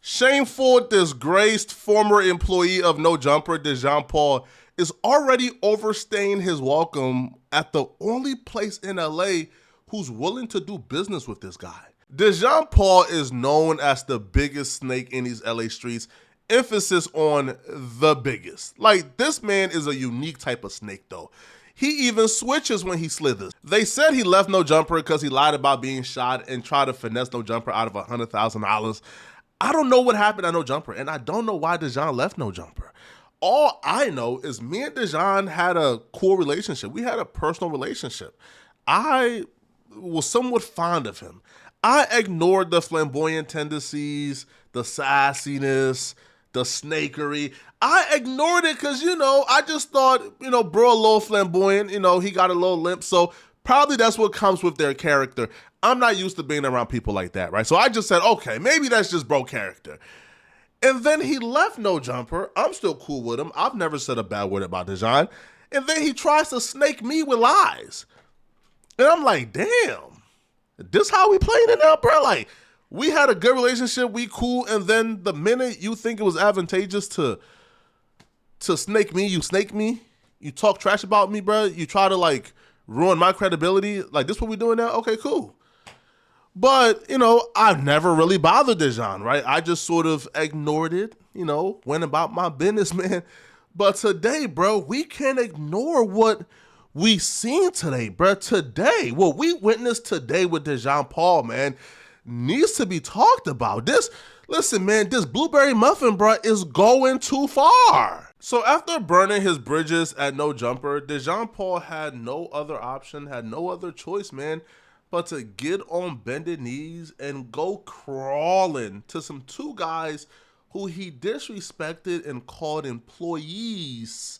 Shameful, disgraced former employee of No Jumper, Dejon Paul, is already overstaying his welcome at the only place in LA who's willing to do business with this guy. Dejon Paul is known as the biggest snake in these LA streets, emphasis on the biggest. Like, this man is a unique type of snake though. He even switches when he slithers. They said he left No Jumper because he lied about being shot and tried to finesse No Jumper out of $100,000. I don't know what happened at No Jumper, and I don't know why Dejon left No Jumper. All I know is me and Dejon had a cool relationship. We had a personal relationship. I was somewhat fond of him. I ignored the flamboyant tendencies, the sassiness, the snakery. I ignored it because, I just thought, bro, a little flamboyant, he got a little limp. So probably that's what comes with their character. I'm not used to being around people like that, right? So I just said, okay, maybe that's just bro character. And then he left No Jumper. I'm still cool with him. I've never said a bad word about Dejon. And then he tries to snake me with lies. And I'm like, damn, this how we playing it now, bro? Like, we had a good relationship, we cool, and then the minute you think it was advantageous to snake me, you snake me. You talk trash about me, bro. You try to, like, ruin my credibility. Like, this what we doing now? Okay, cool. But, I've never really bothered Dejon, right? I just sort of ignored it, went about my business, man. But today, bro, we can't ignore what we seen today, bro. Today, what we witnessed today with Dejon Paul, man, needs to be talked about. Listen, man, this blueberry muffin, bro, is going too far. So after burning his bridges at No Jumper, Dejon Paul had no other option, had no other choice, man, but to get on bended knees and go crawling to some two guys who he disrespected and called employees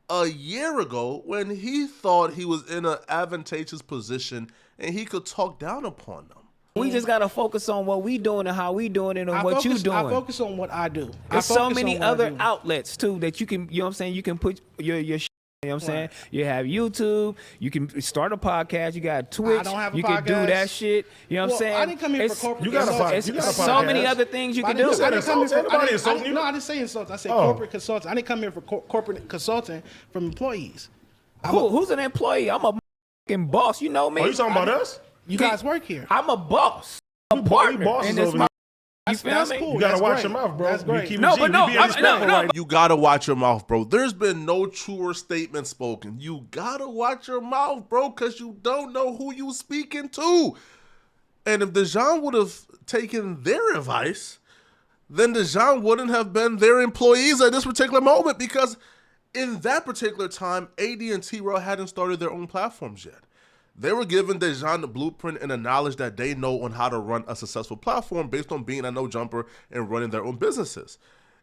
a year ago when he thought he was in an advantageous position and he could talk down upon them. We just gotta focus on what we doing and how we doing it and what you doing. I focus on what I do. There's so many other outlets too that you can, you can put your shit. You know what I'm saying? You have YouTube. You can start a podcast. You got Twitch. I don't have a you podcast. can do that shit. You know what I'm saying? I didn't come here for corporate. You got a podcast. It's so many other things you can do. I didn't come here for. Everybody insulting you? No, I didn't say insulting. I said corporate consulting. I didn't come here for corporate consulting from employees. Who's an employee? I'm a fucking boss. You know me. Are you talking about us? You guys work here. I'm a boss. A partner. Bosses over here. You feel me? Cool. You gotta That's watch great. your mouth, bro. That's great. You You gotta watch your mouth, bro. There's been no truer statement spoken. You gotta watch your mouth, bro, because you don't know who you speaking to. And if Dejon would have taken their advice, then Dejon wouldn't have been their employees at this particular moment, because in that particular time, AD and T-Rail hadn't started their own platforms yet. They were giving Dejon the blueprint and the knowledge that they know on how to run a successful platform based on being a No Jumper and running their own businesses.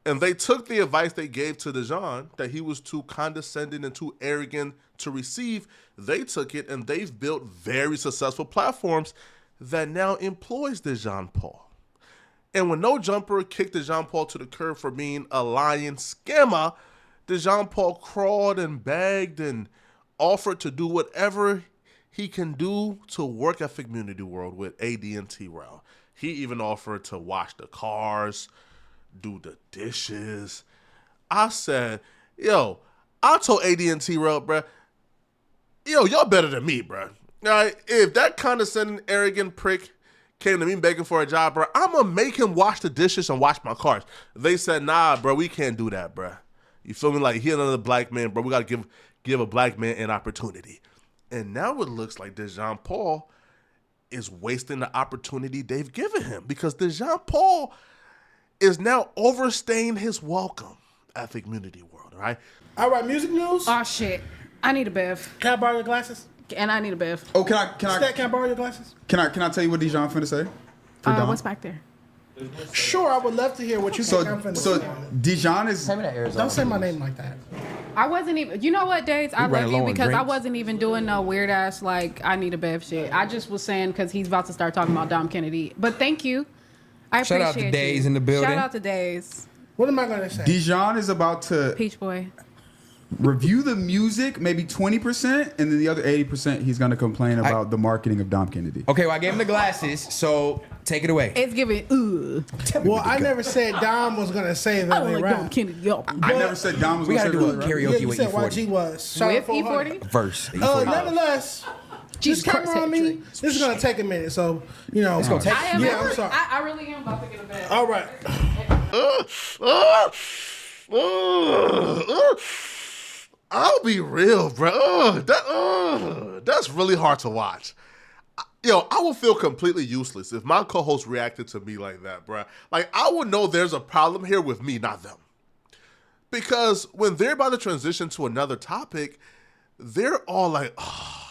And they took the advice they gave to Dejon that he was too condescending and too arrogant to receive. They took it and they've built very successful platforms that now employs Dejon Paul. And when No Jumper kicked Dejon Paul to the curb for being a lying scammer, Dejon Paul crawled and begged and offered to do whatever he can do to work at Figgmunity World with AD and T-Rail. He even offered to wash the cars, do the dishes. I said, yo, I told AD and T-Rail, bro, yo, y'all better than me, bro. All right, if that condescending, arrogant prick came to me begging for a job, bro, I'm going to make him wash the dishes and wash my cars. They said, nah, bro, we can't do that, bro. You feel me? Like, he another black man, bro. We got to give a black man an opportunity. And now it looks like Dejon Paul is wasting the opportunity they've given him, because Dejon Paul is now overstaying his welcome at Figgmunity World, all right? All right, music news. Oh shit! I need a bev, Can I borrow your glasses? and I need a bev. Oh, can I Can I borrow your glasses? can I tell you what Dejon finna say? For Dom? What's back there? Sure, I would love to hear what you think I'm finna So say. Dejon is Don't say my name like that. I wasn't even. You know what, Dates? I running love low you on because I drinks. wasn't even doing no weird ass like I need a bev shit. I just was saying because he's about to start talking about Dom Kennedy. But thank you. I Shout appreciate out to Days you. in the building. Shout out to Days. What am I gonna say? Dejon is about to Peach Boy. review the music, maybe 20%, and then the other 80% he's gonna complain about the marketing of Dom Kennedy. Okay, well I gave him the glasses, so take it away. It's giving. Well, I never said Dom was gonna say that they rap. I never said Dom was We gonna gotta say do a that. karaoke You with said E40 YG was. Shout With out 400. E40? verse. E40. Nonetheless, Jesus this camera Christ, on me. This is gonna take a minute, so you know. It's gonna take. I am. Yeah, I'm sorry. I really am about to get a bed. All right. I'll be real, bro. That's really hard to watch. Yo, I would feel completely useless if my co-host reacted to me like that, bro. Like, I would know there's a problem here with me, not them. Because when they're about to transition to another topic, they're all like, oh.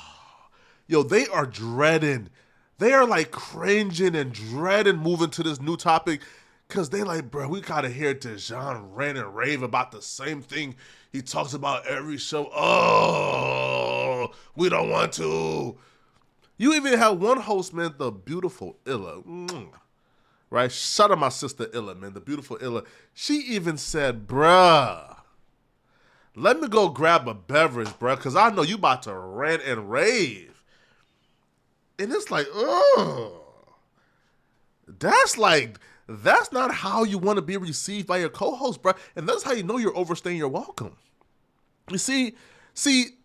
Yo, they are dreading. They are like cringing and dreading moving to this new topic because they like, bro, we gotta hear Dejon rant and rave about the same thing he talks about every show. Oh, we don't want to. You even had one host, man, the beautiful Illa. Right? Shout out my sister Illa, man, the beautiful Illa. She even said, bruh, let me go grab a beverage, bruh, because I know you about to rant and rave. And it's like, oh, that's not how you want to be received by your co-host, bro. And that's how you know you're overstaying your welcome. You see,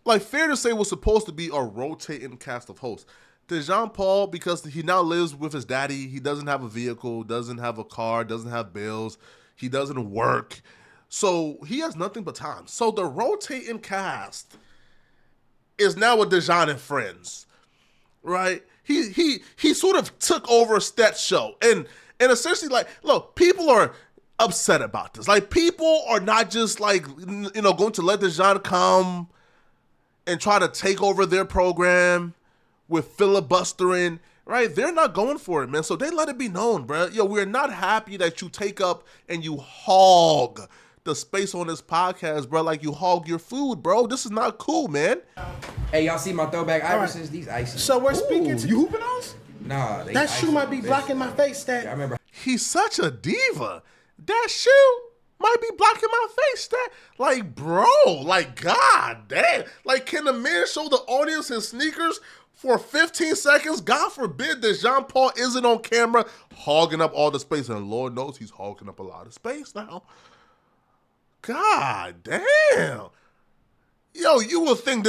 like Fair to Say was supposed to be a rotating cast of hosts. Dejon Paul, because he now lives with his daddy, he doesn't have a vehicle, doesn't have a car, doesn't have bills, he doesn't work. So he has nothing but time. So the rotating cast is now with Dejon and friends. Right? He sort of took over Stet's show. And essentially, like, look, people are upset about this. Like, people are not just like, going to let Dejon come and try to take over their program with filibustering, right? They're not going for it, man. So they let it be known, bro. Yo, we're not happy that you take up and you hog the space on this podcast, bro, like you hog your food, bro. This is not cool, man. Hey, y'all see my throwback right. Iversons? These icy. So we're speaking to You hooping those? Nah, they that icy, shoe might be bitch. blocking my face. That I remember. He's such a diva. That shoe might be blocking my face. That, like, bro, like, god damn. Like, can the man show the audience his sneakers for 15 seconds? God forbid that Dejon Paul isn't on camera hogging up all the space. And Lord knows he's hogging up a lot of space now. God damn. Yo, you would think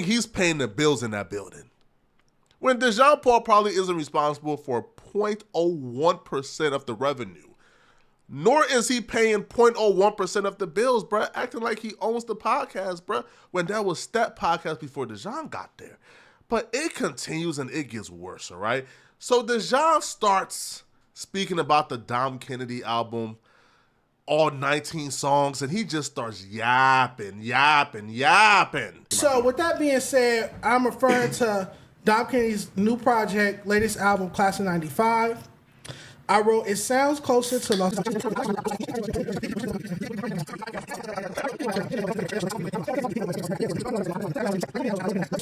he's paying the bills in that building. When Dejon Paul probably isn't responsible for 0.01% of the revenue. Nor is he paying 0.01% of the bills, bruh, acting like he owns the podcast, bruh, when that was Stat Podcast before Dejon got there. But it continues and it gets worse, all right? So Dejon starts speaking about the Dom Kennedy album, all 19 songs, and he just starts yapping. So with that being said, I'm referring to Dom Kennedy's new project, latest album, Class of 95. I wrote, it sounds closer to Los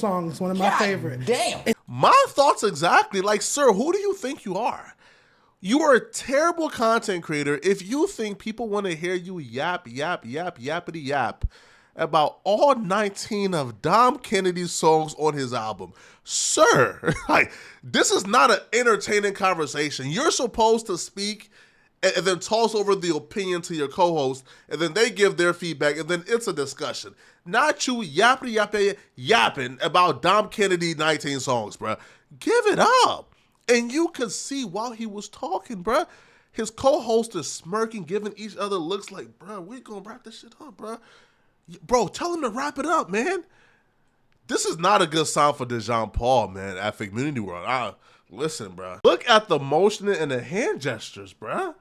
songs, one of my favorite. Damn. My thoughts exactly. Like, sir, who do you think you are? You are a terrible content creator if you think people want to hear you yappity yap about all 19 of Dom Kennedy's songs on his album. Sir, like, this is not an entertaining conversation. You're supposed to speak and then toss over the opinion to your co-host, and then they give their feedback, and then it's a discussion. Not you yapping about Dom Kennedy 19 songs, bro. Give it up. And you could see while he was talking, bro, his co-host is smirking, giving each other looks like, bro, we gonna wrap this shit up, bro. Bro, tell him to wrap it up, man. This is not a good sign for Dejon Paul, man, at Figgmunity World. Listen, bro. Look at the motion and the hand gestures, bro.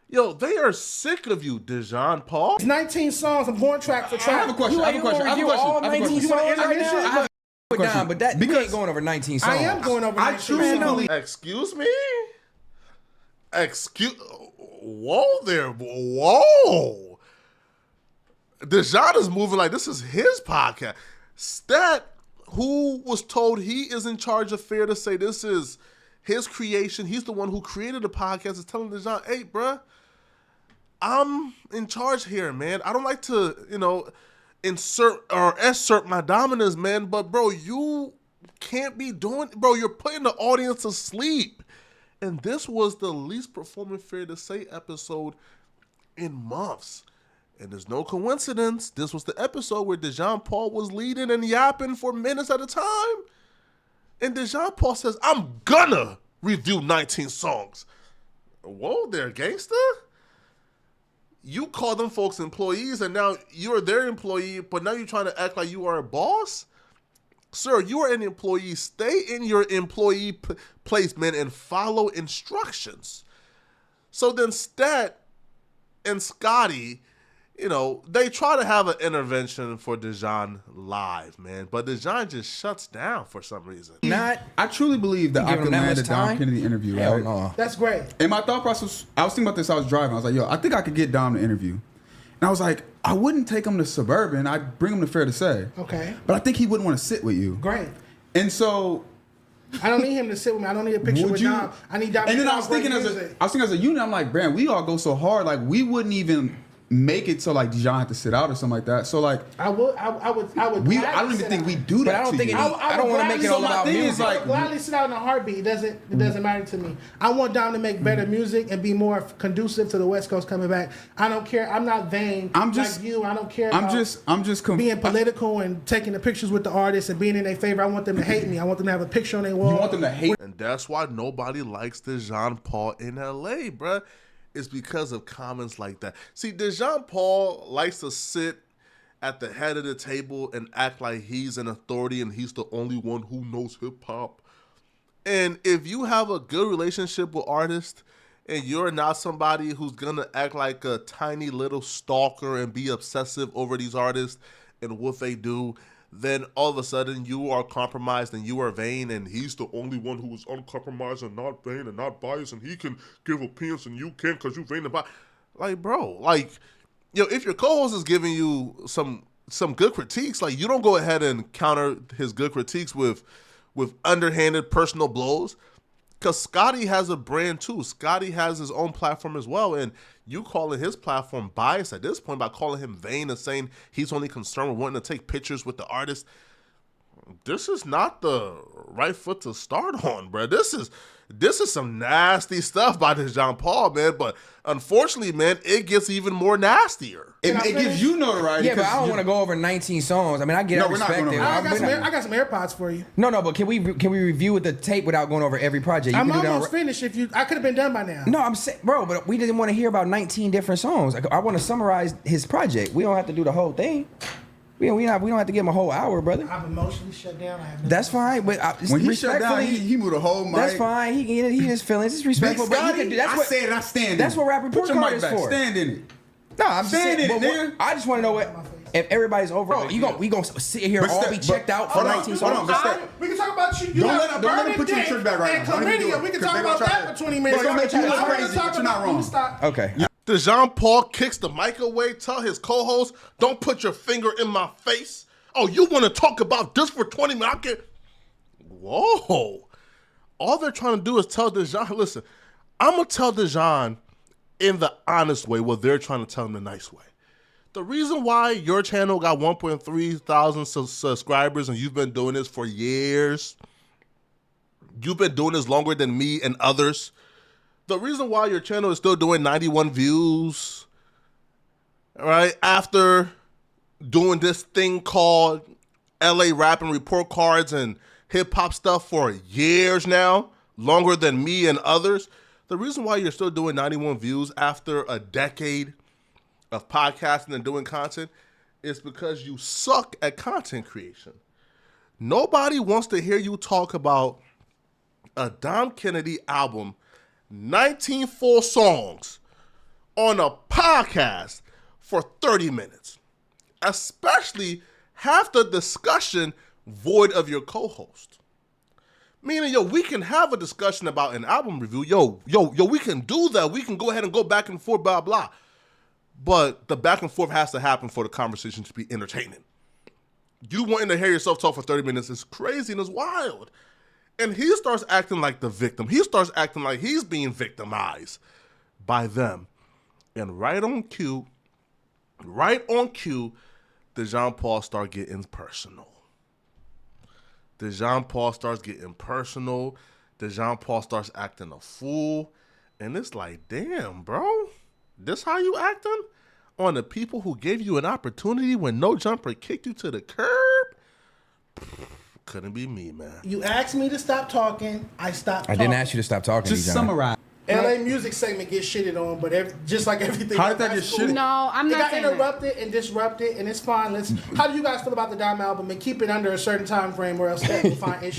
Yo, they are sick of you, Dejon Paul. It's 19 songs. I'm going track for track. I have a question. All 19 songs right now? Down, but that you ain't going over 19 songs. I am going over 19 songs. Excuse me? Whoa there. Whoa. Dejon is moving like this is his podcast. Stat, who was told he is in charge of Fair to Say this is his creation, he's the one who created the podcast, is telling Dejon, hey, bruh, I'm in charge here, man. I don't like to, assert my dominance, man. But bro, you can't be doing, bro. You're putting the audience to sleep. And this was the least performing Fair to Say episode in months. And there's no coincidence. This was the episode where Dejon Paul was leading and yapping for minutes at a time. And Dejon Paul says, I'm gonna review 19 songs. Whoa there, gangster. You call them folks employees, and now you're their employee, but now you're trying to act like you are a boss? Sir, you are an employee. Stay in your employee placement and follow instructions. So then Stat and Scotty, you know, they try to have an intervention for Dejon live, man. But Dejon just shuts down for some reason. I truly believe that I could land a Dom Kennedy interview, Hell right? no. That's great. And my thought process, I was thinking about this, I was driving. I was like, yo, I think I could get Dom to interview. And I was like, I wouldn't take him to Suburban. I'd bring him to Fair to Say. Okay. But I think he wouldn't want to sit with you. Great. And so... I don't need him to sit with me. I don't need a picture with Dom. I need Dom. And then I was thinking as a unit, I'm like, man, we all go so hard. Like, we wouldn't even make it so like Dejon had to sit out or something like that. So like, I would. I don't even think we do that. But I don't think I don't want to make it all about music. I would gladly sit out in a heartbeat. It doesn't matter to me. I want Dom to make better music and be more conducive to the West Coast coming back. I don't care. I'm not vain. I'm just like you. I don't care. I'm just being political and taking the pictures with the artists and being in their favor. I want them to hate me. I want them to have a picture on their wall. You want them to hate, and that's why nobody likes Dejon Paul in LA, bruh. It's because of comments like that. See, Dejon Paul likes to sit at the head of the table and act like he's an authority and he's the only one who knows hip-hop. And if you have a good relationship with artists and you're not somebody who's going to act like a tiny little stalker and be obsessive over these artists and what they do, then all of a sudden you are compromised and you are vain, and he's the only one who is uncompromised and not vain and not biased, and he can give opinions and you can't because you vain and biased. Like, bro, like, if your co-host is giving you some good critiques, like, you don't go ahead and counter his good critiques with underhanded personal blows. Because Scotty has a brand too. Scotty has his own platform as well. And you calling his platform biased at this point by calling him vain and saying he's only concerned with wanting to take pictures with the artist. This is not the right foot to start on, bro. This is some nasty stuff by Dejon Paul, man. But unfortunately, man, it gets even more nastier. It gives you notoriety. Yeah, but I don't want to go over 19 songs. I mean, I get it. Respect it. I got some AirPods for you. No, but can we review the tape without going over every project? I'm almost finished. I could have been done by now. No, I'm saying, bro, but we didn't want to hear about 19 different songs. I want to summarize his project. We don't have to do the whole thing. We don't have to give him a whole hour, brother. I'm emotionally shut down. That's fine, but when he shut down, he moved the whole mic. That's fine. He his feelings. It's respectful. But I said I stand in it. That's what Rap Report Card is for. Stand in it. No, I'm stand in it, nigga. I just want to know what. If everybody's over, we gonna sit here all be checked out for 19 songs. We can talk about you. Don't let him put you in the trick bag right now. Chlamydia. We can talk about that for 20 minutes. It's gonna make you look crazy, but you're not wrong. Okay. Dejon Paul kicks the mic away. Tell his co-host, "Don't put your finger in my face." Oh, you want to talk about this for 20 minutes? Whoa. All they're trying to do is tell Dejon, listen, I'm going to tell Dejon in the honest way what they're trying to tell him the nice way. The reason why your channel got 1.3 thousand subscribers and you've been doing this for years, you've been doing this longer than me and others, the reason why your channel is still doing 91 views, right, after doing this thing called LA Rap and Report Cards and hip-hop stuff for years now, longer than me and others. The reason why you're still doing 91 views after a decade of podcasting and doing content is because you suck at content creation. Nobody wants to hear you talk about a Dom Kennedy album, 19 full songs, on a podcast for 30 minutes. Especially half the discussion void of your co-host. Meaning, we can have a discussion about an album review. We can do that. We can go ahead and go back and forth, blah, blah. But the back and forth has to happen for the conversation to be entertaining. You wanting to hear yourself talk for 30 minutes is crazy and it's wild. And he starts acting like the victim. He starts acting like he's being victimized by them. And right on cue, Dejon Paul start getting personal. Dejon Paul starts getting personal. Dejon Paul starts acting a fool. And it's like, damn, bro. This how you acting? On the people who gave you an opportunity when No Jumper kicked you to the curb? Couldn't be me, man. You asked me to stop talking. I stopped talking. I didn't ask you to stop talking. Just summarize. LA music segment gets shitted on, but just like everything. How did that get shitted? No, I'm not saying It got interrupted and disrupted, and it's fine. How do you guys feel about the Dom album? And keep it under a certain time frame, or else that will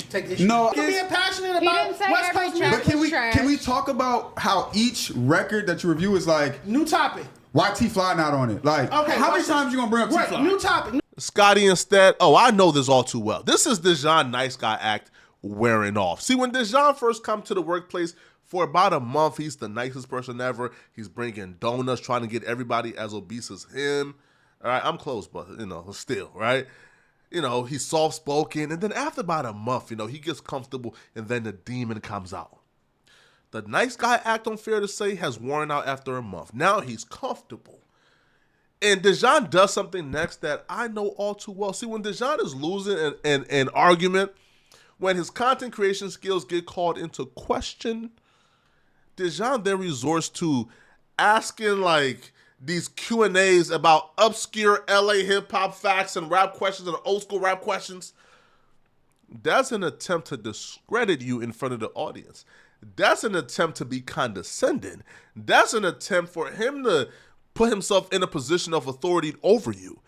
take issue. No, you're being passionate He about didn't say West every Coast track music. But can we talk about how each record that you review is like New topic. why T-Fly not on it? Like, Okay, how many times you gonna bring up Right, T-Fly? new topic. Scotty instead. Oh, I know this all too well. This is Dejon nice guy act wearing off. See, when Dejon first come to the workplace, for about a month, he's the nicest person ever. He's bringing donuts, trying to get everybody as obese as him. All right, I'm close, but, still, right? He's soft-spoken. And then after about a month, he gets comfortable, and then the demon comes out. The nice guy act, I'm fair to say, has worn out after a month. Now he's comfortable. And Dejon does something next that I know all too well. See, when Dejon is losing an argument, when his content creation skills get called into question, Dejon then resorts to asking these Q&As about obscure LA hip hop facts and rap questions and old school rap questions. That's an attempt to discredit you in front of the audience. That's an attempt to be condescending. That's an attempt for him to put himself in a position of authority over you.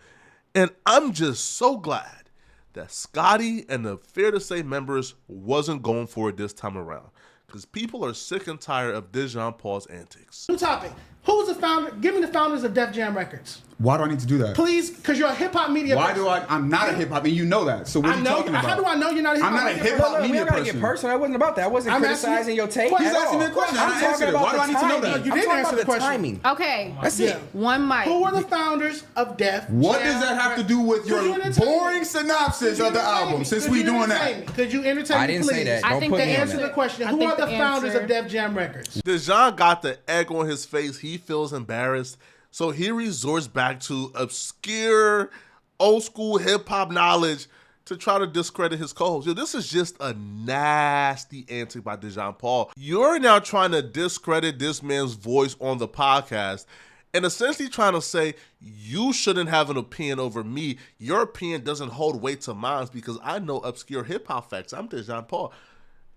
And I'm just so glad that Scotty and the Fair to Say members wasn't going for it this time around. Because people are sick and tired of Dejon Paul's antics. New topic. Who's the founder? Give me the founders of Def Jam Records. Why do I need to do that? Please, because you're a hip hop media person. I'm not a hip hop, and you know that. So what are you talking about? How do I know you're not a hip hop I'm not a media hip person? hop We media don't gotta get person. personal. That wasn't about that. I wasn't I'm criticizing your take. He's at asking me a all. question. I I'm answered talking it. about Why do I the need to know timing. that? You I'm didn't talking answer about the the question. timing. Okay. That's it. One mic. Who were the founders of Def Jam? What does that have to do with your boring synopsis of the album? Since we doing that, Could you entertain me, I didn't say please? that. Don't think put the me on Answer that. the question. I Who think are the the founders answer- of Def Jam Records? Dejon got the egg on his face. He feels embarrassed. So he resorts back to obscure, old school hip hop knowledge to try to discredit his co-host. Yo, this is just a nasty antic by Dejon Paul. You're now trying to discredit this man's voice on the podcast and essentially trying to say you shouldn't have an opinion over me. Your opinion doesn't hold weight to mine because I know obscure hip hop facts. I'm Dejon Paul.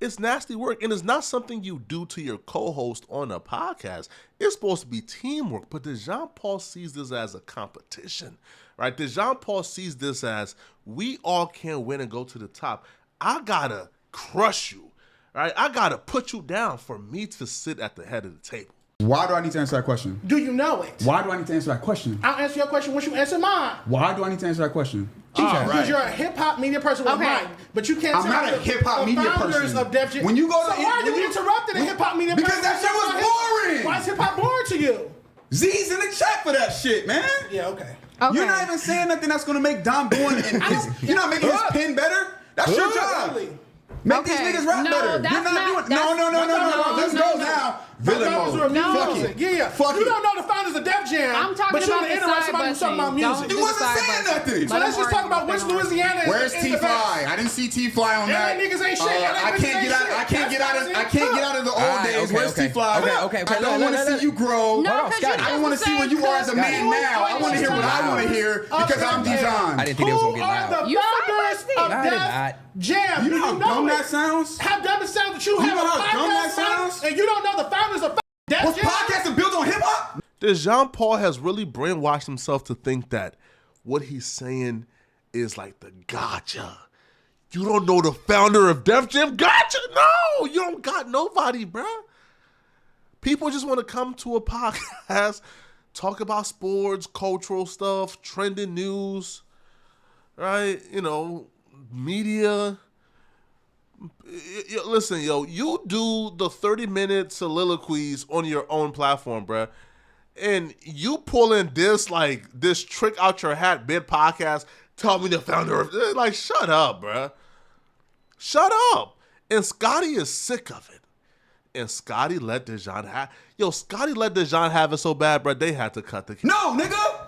It's nasty work, and it's not something you do to your co-host on a podcast. It's supposed to be teamwork, but Dejon Paul sees this as a competition, right? Dejon Paul sees this as we all can win and go to the top. I gotta crush you, right? I gotta put you down for me to sit at the head of the table. why do I need to answer that question? Do you know it? Why do I need to answer that question? I'll answer your question once you answer mine. Why do I need to answer that question? Because you're a hip hop media person with a Okay. mic, but you can't. I'm tell not me a hip hop the media founders person. Of Def Jam. When you go so to- why when are you you- interrupting a hip hop media Because person? that shit was boring. Why is hip hop boring to you? Z's in the chat for that shit, man. Yeah, okay. Okay. You're not even saying nothing that's gonna make Dom doing you're not making his pen better. That's your job. Really? Make these Okay. niggas rap No, better. that's You're not not- doing. that's- No. Let's no, go no. now. Villain Founders mode. of music. Fuck it. Yeah. Fuck you it. don't know the founders of Def Jam. I'm talking but you about want to the interrupt side somebody who's talking about busing. music. You Don't wasn't do the saying side nothing. busing. So Let let's them just talk argue about what which they want. Louisiana is. Where's is T the best. Fly? I didn't see T Fly on LA that. niggas ain't shit. LA I niggas can't ain't get out. shit. I can't get out of. I can't get out of the old Alright, days. okay, Where's okay. T Fly? Okay. I don't want to see you grow. No, Hold on, 'cause Scotty. you I want to just see where you are as a man Scotty. now. I want to hear what I want to hear because I'm Dejon. I didn't think it was Who gonna get are loud. the You founders side of No, I did Def not. Jam? You know how dumb it. that sounds? How dumb it sounds that you have know a how dumb that podcast man, sounds? and you don't know the founders of Def Was Jam? podcasting built on hip hop? Dejon Paul has really brainwashed himself to think that what he's saying is like the gotcha. You don't know the founder of Def Jam? Gotcha! No, you don't got nobody, bruh. People just want to come to a podcast, talk about sports, cultural stuff, trending news, right? Media. Listen, you do the 30-minute soliloquies on your own platform, bruh. And you pull in this trick out your hat bit podcast, tell me the founder of shut up, bruh. Shut up. And Scotty is sick of it. And Scotty let Dejon have it so bad, bruh, they had to cut the No, nigga.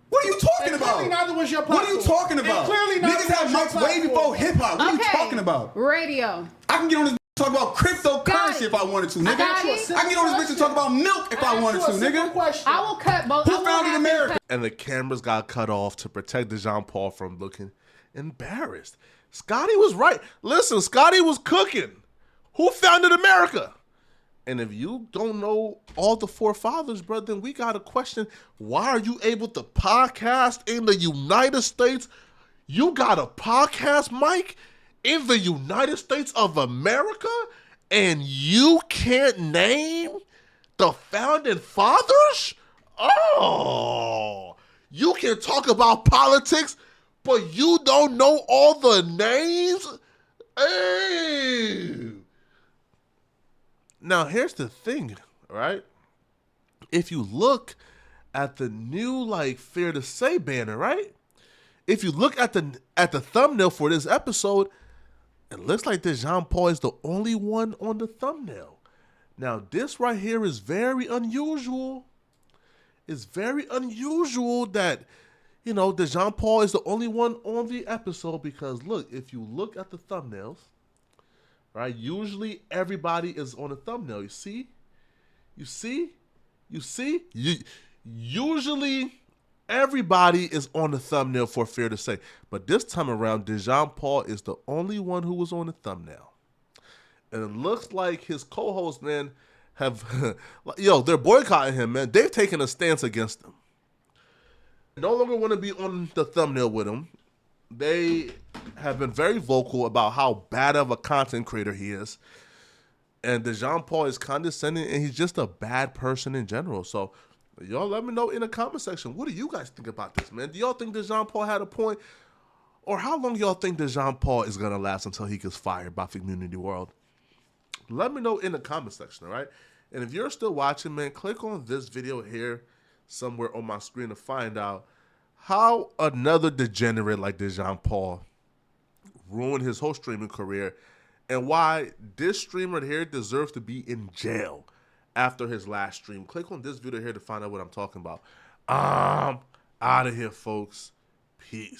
What are you talking about? about? Neither was your platform. What are you talking about? Clearly niggas had mics way before hip hop. What are you talking about? Radio. I can get on this talk about cryptocurrency if I wanted to, nigga. I can get on this bitch and talk about milk if I wanted to, nigga. I will cut both. Who founded America? And the cameras got cut off to protect Dejon Paul from looking embarrassed. Scotty was right. Listen, Scotty was cooking. Who founded America? And if you don't know all the forefathers, bro, then we got to question, why are you able to podcast in the United States? You got a podcast mic in the United States of America, and you can't name the founding fathers? Oh, you can talk about politics, but you don't know all the names? Hey. Now, here's the thing, right? If you look at the new, like, Fair to Say banner, right? If you look at the thumbnail for this episode, it looks like Dejon Paul is the only one on the thumbnail. Now, this right here is very unusual. It's very unusual that, you know, Dejon Paul is the only one on the episode because, look, if you look at the thumbnails, right, usually everybody is on the thumbnail. You see? Usually everybody is on the thumbnail for Fair to Say. But this time around, Dejon Paul is the only one who was on the thumbnail. And it looks like his co-hosts, man, have, they're boycotting him, man. They've taken a stance against him. No longer want to be on the thumbnail with him. They have been very vocal about how bad of a content creator he is. And Dejon Paul is condescending, and he's just a bad person in general. So, y'all let me know in the comment section. What do you guys think about this, man? Do y'all think Dejon Paul had a point? Or how long y'all think Dejon Paul is going to last until he gets fired by Figgmunity World? Let me know in the comment section, all right? And if you're still watching, man, click on this video here somewhere on my screen to find out how another degenerate like Dejon Paul ruined his whole streaming career and why this streamer here deserves to be in jail after his last stream. Click on this video here to find out what I'm talking about. Out of here, folks. Peace.